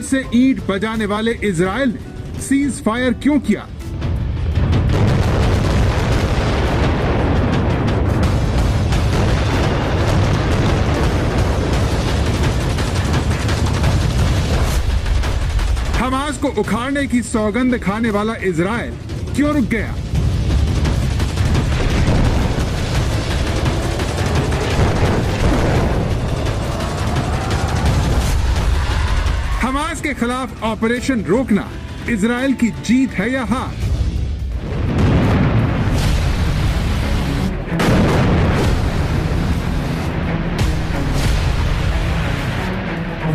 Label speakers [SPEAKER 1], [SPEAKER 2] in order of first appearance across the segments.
[SPEAKER 1] से ईंट बजाने वाले इजराइल ने सीज फायर क्यों किया? हमास को उखाड़ने की सौगंध खाने वाला इजराइल क्यों रुक गया? हमास के खिलाफ ऑपरेशन रोकना इजराइल की जीत है या हार?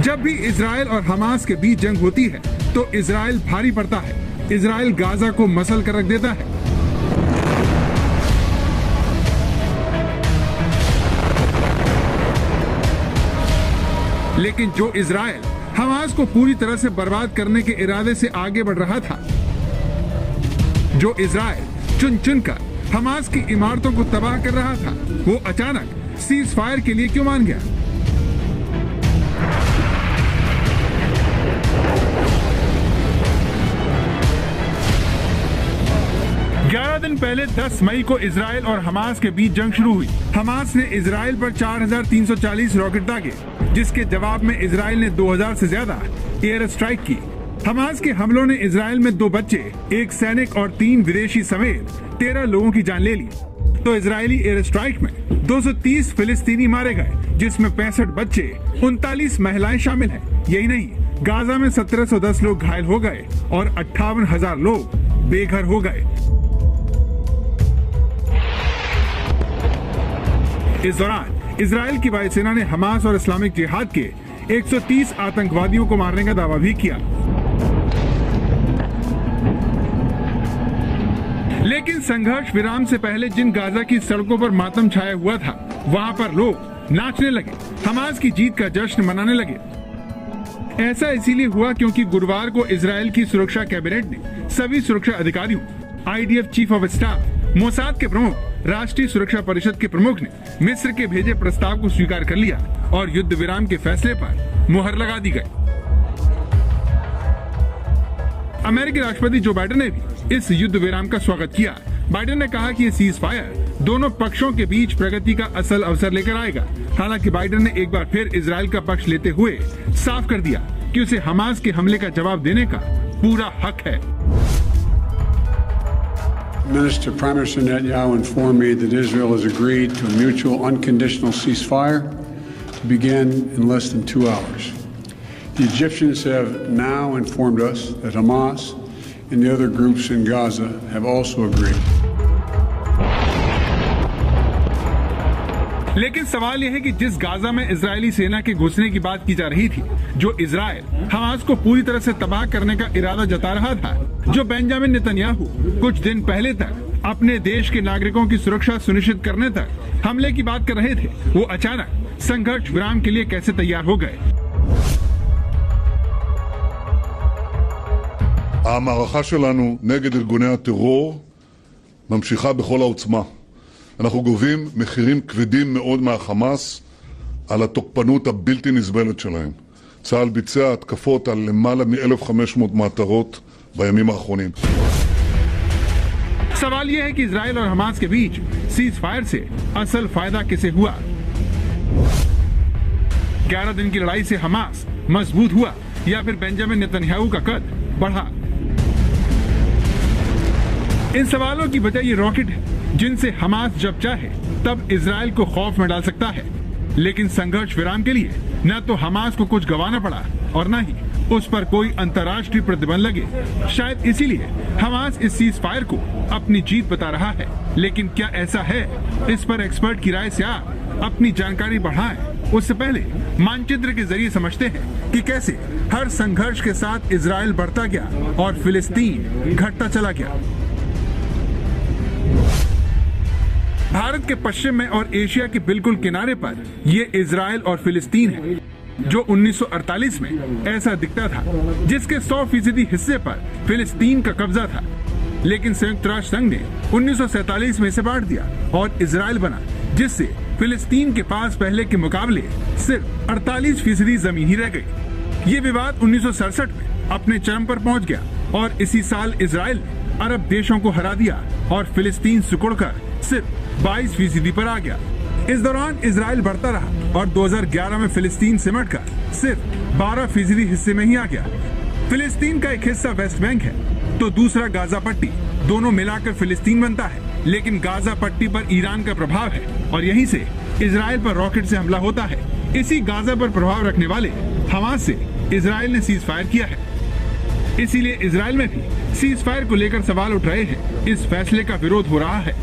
[SPEAKER 1] जब भी इजराइल और हमास के बीच जंग होती है तो इजराइल भारी पड़ता है। इजराइल गाजा को मसल कर रख देता है। लेकिन जो इजराइल हमास को पूरी तरह से बर्बाद करने के इरादे से आगे बढ़ रहा था, जो इजराइल चुन चुनकर हमास की इमारतों को तबाह कर रहा था, वो अचानक सीज फायर के लिए क्यों मान गया? दिन पहले 10 मई को इजराइल और हमास के बीच जंग शुरू हुई। हमास ने इजराइल पर 4340 रॉकेट दागे, जिसके जवाब में इजराइल ने 2000 से ज्यादा एयर स्ट्राइक की। हमास के हमलों ने इजराइल में 2 बच्चे, 1 सैनिक और 3 विदेशी समेत 13 लोगों की जान ले ली। तो इजरायली एयर स्ट्राइक में 230 फिलिस्तीनी मारे गए, जिसमें 65 बच्चे, 39 महिलाएं शामिल हैं। यही नहीं, गाजा में 1710 लोग घायल हो गए और 58,000 लोग बेघर हो गए। इस दौरान इजराइल की वायुसेना ने हमास और इस्लामिक जिहाद के 130 आतंकवादियों को मारने का दावा भी किया। लेकिन संघर्ष विराम से पहले जिन गाजा की सड़कों पर मातम छाया हुआ था, वहां पर लोग नाचने लगे, हमास की जीत का जश्न मनाने लगे। ऐसा इसीलिए हुआ क्योंकि गुरुवार को इजराइल की सुरक्षा कैबिनेट ने सभी सुरक्षा अधिकारियों, IDF chief of staff, Mossad के प्रमुख, राष्ट्रीय सुरक्षा परिषद के प्रमुख ने मिस्र के भेजे प्रस्ताव को स्वीकार कर लिया और युद्ध विराम के फैसले पर मुहर लगा दी गई। अमेरिकी राष्ट्रपति जो बाइडेन ने भी इस युद्ध विराम का स्वागत किया। बाइडेन ने कहा कि ये सीज फायर दोनों पक्षों के बीच प्रगति का असल अवसर लेकर आएगा। हालांकि बाइडेन ने एक बार फिर इजराइल का पक्ष लेते हुए साफ कर दिया कि उसे हमास के हमले का जवाब देने का पूरा हक है।
[SPEAKER 2] Prime Minister Netanyahu informed me that Israel has agreed to a mutual unconditional ceasefire to begin in less than 2 hours. The Egyptians have now informed us that Hamas and the other groups in Gaza have also agreed.
[SPEAKER 1] लेकिन सवाल यह है कि जिस Gaza में Israeli सेना के घुसने की बात की जा रही थी, जो इजराइल हमास को पूरी तरह से तबाह करने का इरादा जता रहा था, जो बेंजामिन नेतन्याहू कुछ दिन पहले तक अपने देश के नागरिकों की सुरक्षा सुनिश्चित करने तक हमले की बात कर रहे थे, वो अचानक संघर्ष विराम के लिए कैसे तैयार हो गए?
[SPEAKER 3] המערכה שלנו נגד ארגוני הטרור ממשיכה בכל העוצמה. אנחנו גובים מחירים כבדים מאוד מהחמאס על התוקפנות הבלתי נסבלת שלהם. צה"ל ביצע התקפות על למעלה מ-1500 מטרות בימים האחרונים.
[SPEAKER 1] सवाल यह है कि इजराइल और हमास के बीच सीज फायर से असल फायदा किसे हुआ? 11 दिन की लड़ाई से हमास मजबूत हुआ या फिर बेंजामिन नेतन्याहू का कद बढ़ा? इन सवालों की वजह ये रॉकेट है, जिनसे हमास जब चाहे तब इजराइल को खौफ में डाल सकता है। लेकिन संघर्ष विराम के लिए न तो हमास को कुछ गंवाना पड़ा और न ही उस पर कोई अंतर्राष्ट्रीय प्रतिबंध लगे। शायद इसीलिए हमास इस सीज फायर को अपनी जीत बता रहा है। लेकिन क्या ऐसा है? इस पर एक्सपर्ट की राय से आप अपनी जानकारी बढ़ाएं। उससे पहले मानचित्र के जरिए समझते हैं कि कैसे हर संघर्ष के साथ इजराइल बढ़ता गया और फिलिस्तीन घटता चला गया। भारत के पश्चिम में और एशिया के बिल्कुल किनारे पर ये इजराइल और फिलिस्तीन है, जो 1948 में ऐसा दिखता था, जिसके 100% हिस्से पर फिलिस्तीन का कब्जा था। लेकिन संयुक्त राष्ट्र संघ ने 1947 में इसे बांट दिया और इजराइल बना, जिससे फिलिस्तीन के पास पहले के मुकाबले सिर्फ 48% जमीन ही रह गई। ये विवाद 1967 में अपने चरम पर पहुंच गया और इसी साल इजराइल ने अरब देशों को हरा दिया और फिलिस्तीन सिकुड़कर सिर्फ 22% पर आ गया। इस दौरान इजराइल बढ़ता रहा और 2011 में फिलिस्तीन सिमटकर सिर्फ 12% हिस्से में ही आ गया। फिलिस्तीन का एक हिस्सा वेस्ट बैंक है तो दूसरा गाजा पट्टी, दोनों मिलाकर फिलिस्तीन बनता है। लेकिन गाजा पट्टी पर ईरान का प्रभाव है और यहीं से इजराइल पर रॉकेट से हमला होता है। इसी गाजा पर प्रभाव रखने वाले हमास से इजराइल ने सीज फायर किया है। इसीलिए इजराइल में भी सीज फायर को लेकर सवाल उठ रहे हैं। इस फैसले का विरोध हो रहा है,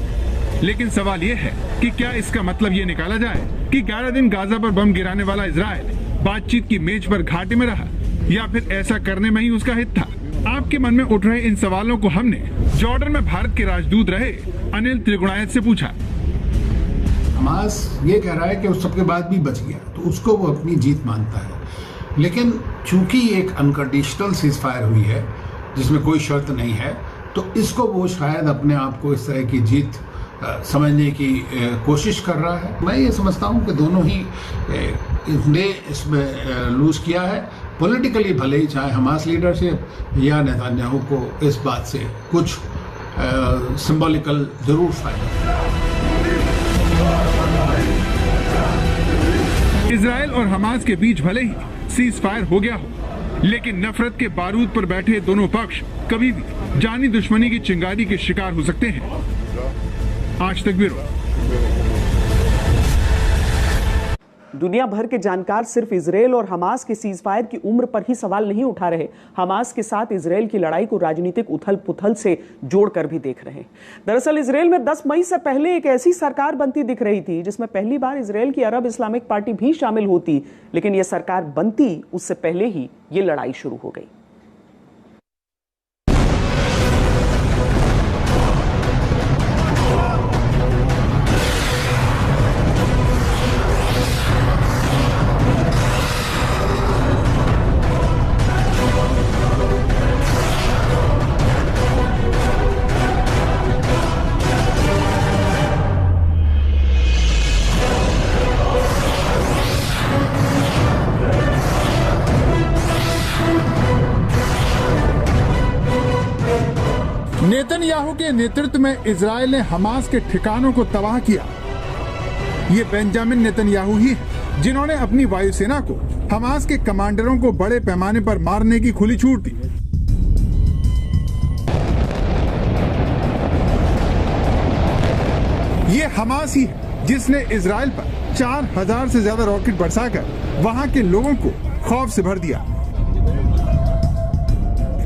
[SPEAKER 1] लेकिन सवाल ये है कि क्या इसका मतलब ये निकाला जाए कि 11 दिन गाजा पर बम गिराने वाला इजराइल बातचीत की मेज पर घाटे में रहा या फिर ऐसा करने में ही उसका हित था। आपके मन में उठ रहे इन सवालों को हमने जॉर्डन में भारत के राजदूत रहे अनिल त्रिगुणायत से पूछा।
[SPEAKER 4] हमास ये कह रहा है कि उस सबके बाद भी बच गया तो उसको वो अपनी जीत मानता है, लेकिन चूंकि एक अनकंडीशनल सीज फायर हुई है जिसमें कोई शर्त नहीं है, तो इसको वो शायद अपने आप को इस तरह की जीत समझने की कोशिश कर रहा है। मैं ये समझता हूँ कि दोनों ही ने इसमें लूज किया है पॉलिटिकली, भले ही चाहे हमास लीडरशिप या नेतन्याहू को इस बात से कुछ सिंबॉलिकल जरूर फायदा।
[SPEAKER 1] इजराइल और हमास के बीच भले ही सीज फायर हो गया हो, लेकिन नफरत के बारूद पर बैठे दोनों पक्ष कभी भी जानी दुश्मनी की चिंगारी के शिकार हो सकते हैं। आज तक ब्यूरो।
[SPEAKER 5] दुनिया भर के जानकार सिर्फ इजराइल और हमास के सीज फायर की उम्र पर ही सवाल नहीं उठा रहे, हमास के साथ इजराइल की लड़ाई को राजनीतिक उथल पुथल से जोड़कर भी देख रहे हैं। दरअसल इजराइल में 10 मई से पहले एक ऐसी सरकार बनती दिख रही थी जिसमें पहली बार इजराइल की अरब इस्लामिक पार्टी भी शामिल होती, लेकिन यह सरकार बनती उससे पहले ही ये लड़ाई शुरू हो गई।
[SPEAKER 1] नेतन्याहू के नेतृत्व में इजराइल ने हमास के ठिकानों को तबाह किया। ये बेंजामिन नेतन्याहू ही है जिन्होंने अपनी वायुसेना को हमास के कमांडरों को बड़े पैमाने पर मारने की खुली छूट दी। ये हमास ही है जिसने इजराइल पर 4000 से ज्यादा रॉकेट बरसाकर वहां के लोगों को खौफ से भर दिया।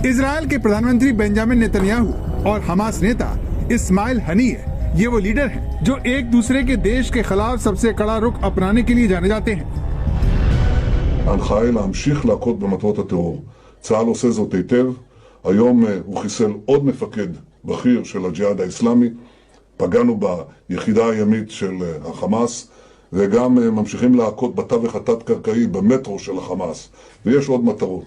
[SPEAKER 1] इजराइल के प्रधानमंत्री बेंजामिन नेतन्याहू और हमास नेता इस्माइल हनीह, ये वो लीडर हैं जो एक दूसरे के देश के खिलाफ सबसे कड़ा रुख अपनाने के लिए जाने जाते हैं।
[SPEAKER 3] ההנחיה היא להמשיך להכות במטרות הטרור. צה"ל עושה זאת היטב. היום הוא חיסל עוד מפקד בכיר של הג'יהאד האסלאמי. פגענו ביחידה הימית של החמאס, וגם ממשיכים להכות בתווך התת-קרקעי במטרו של החמאס. ויש עוד מטרות.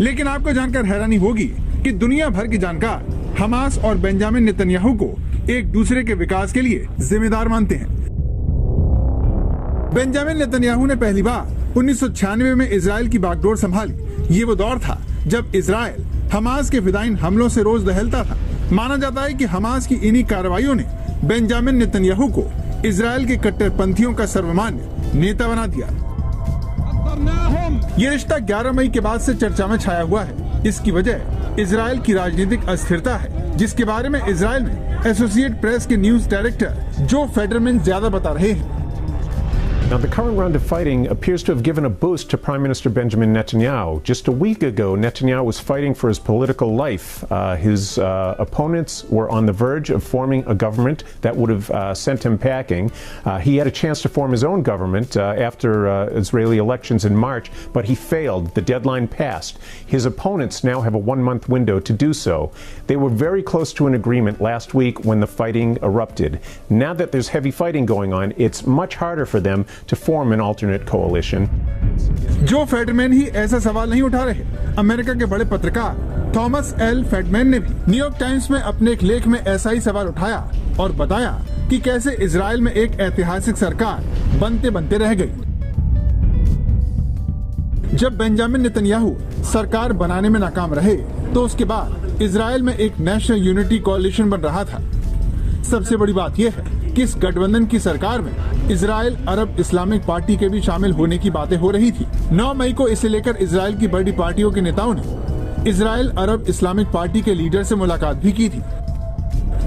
[SPEAKER 1] लेकिन आपको जानकर हैरानी होगी कि दुनिया भर के जानकार हमास और बेंजामिन नेतन्याहू को एक दूसरे के विकास के लिए जिम्मेदार मानते हैं। बेंजामिन नेतन्याहू ने पहली बार 1996 में इजराइल की बागडोर संभाली। ये वो दौर था जब इजराइल हमास के फिदायीन हमलों से रोज दहलता था। माना जाता है कि हमास की इन्हीं कार्रवाइयों ने बेंजामिन नेतन्याहू को इजराइल के कट्टरपंथियों का सर्वमान्य नेता बना दिया। ये रिश्ता 11 मई के बाद से चर्चा में छाया हुआ है। इसकी वजह इजराइल की राजनीतिक अस्थिरता है, जिसके बारे में इजराइल में एसोसिएट प्रेस के न्यूज डायरेक्टर जो फेडरमैन ज्यादा बता रहे हैं।
[SPEAKER 6] Now, the current round of fighting appears to have given a boost to Prime Minister Benjamin Netanyahu. Just a week ago, Netanyahu was fighting for his political life. His opponents were on the verge of forming a government that would have sent him packing. He had a chance to form his own government after Israeli elections in March, but he failed. The deadline passed. His opponents now have a 1-month window to do so. They were very close to an agreement last week when the fighting erupted. Now that there's heavy fighting going on, it's much harder for them to form an alternate coalition.
[SPEAKER 1] जो फेडरमैन ही ऐसा सवाल नहीं उठा रहे। America के बड़े पत्रकार Thomas L फेडमैन ने भी न्यूयॉर्क टाइम्स में अपने एक लेख में ऐसा ही सवाल उठाया और बताया कि कैसे इजराइल में एक ऐतिहासिक सरकार बनते बनते रह गई। जब बेंजामिन नेतन्याहू सरकार बनाने में नाकाम रहे तो उसके बाद इजराइल में एक नेशनल यूनिटी कोalition बन रहा था। सबसे बड़ी बात यह है कि इस गठबंधन की सरकार में इजराइल अरब इस्लामिक पार्टी के भी शामिल होने की बातें हो रही थी। 9 मई को इसे लेकर इजराइल की बड़ी पार्टियों के नेताओं ने इजराइल अरब इस्लामिक पार्टी के लीडर से मुलाकात भी की थी।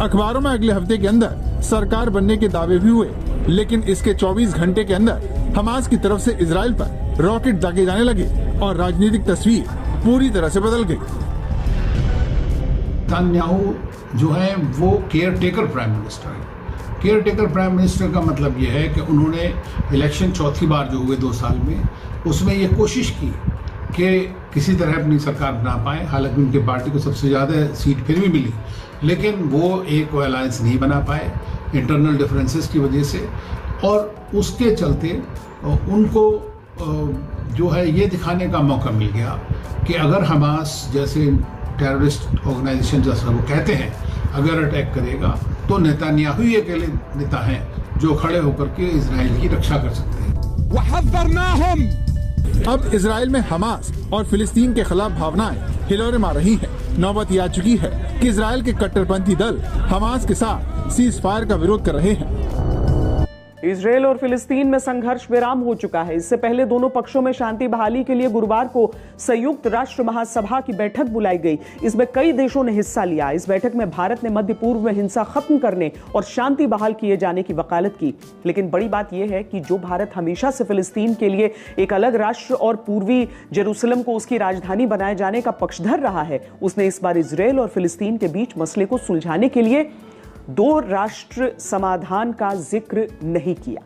[SPEAKER 1] अखबारों में अगले हफ्ते के अंदर सरकार बनने के दावे भी हुए, लेकिन इसके 24 घंटे के अंदर हमास की तरफ से इजराइल पर रॉकेट दागे जाने लगे और राजनीतिक तस्वीर पूरी तरह से बदल गई।
[SPEAKER 4] नेतन्याहू जो है वो केयर टेकर प्राइम मिनिस्टर है। केयर टेकर प्राइम मिनिस्टर का मतलब ये है कि उन्होंने इलेक्शन चौथी बार जो हुए 2 साल में, उसमें ये कोशिश की कि किसी तरह अपनी सरकार बना पाए। हालांकि उनकी पार्टी को सबसे ज़्यादा सीट फिर भी मिली, लेकिन वो एक अलायंस नहीं बना पाए इंटरनल डिफरेंसेस की वजह से। और उसके चलते उनको जो है ये दिखाने का मौका मिल गया कि अगर हमास जैसे टेररिस्ट ऑर्गेनाइजेशन जैसा वो कहते हैं अगर अटैक करेगा तो नेतन्याहू ही अकेले नेता हैं जो खड़े होकर के इजराइल की रक्षा कर सकते हैं।
[SPEAKER 1] अब इजराइल में हमास और फिलिस्तीन के खिलाफ भावनाएं हिलोरे मार रही हैं। नौबत आ चुकी है कि इजराइल के कट्टरपंथी दल हमास के साथ सीज फायर का विरोध कर रहे हैं।
[SPEAKER 5] इजराइल और फिलिस्तीन में संघर्ष विराम हो चुका है। इससे पहले दोनों पक्षों में शांति बहाली के लिए गुरुवार को संयुक्त राष्ट्र महासभा की बैठक बुलाई गई। इसमें कई देशों ने हिस्सा लिया। इस बैठक में भारत ने मध्य पूर्व में हिंसा खत्म करने और शांति बहाल किए जाने की वकालत की। लेकिन बड़ी बात यह है कि जो भारत हमेशा से फिलिस्तीन के लिए एक अलग राष्ट्र और पूर्वी जेरूसलम को उसकी राजधानी बनाए जाने का पक्षधर रहा है, उसने इस बार इजराइल और फिलिस्तीन के बीच मसले को सुलझाने के लिए 2 राष्ट्र समाधान का जिक्र नहीं किया।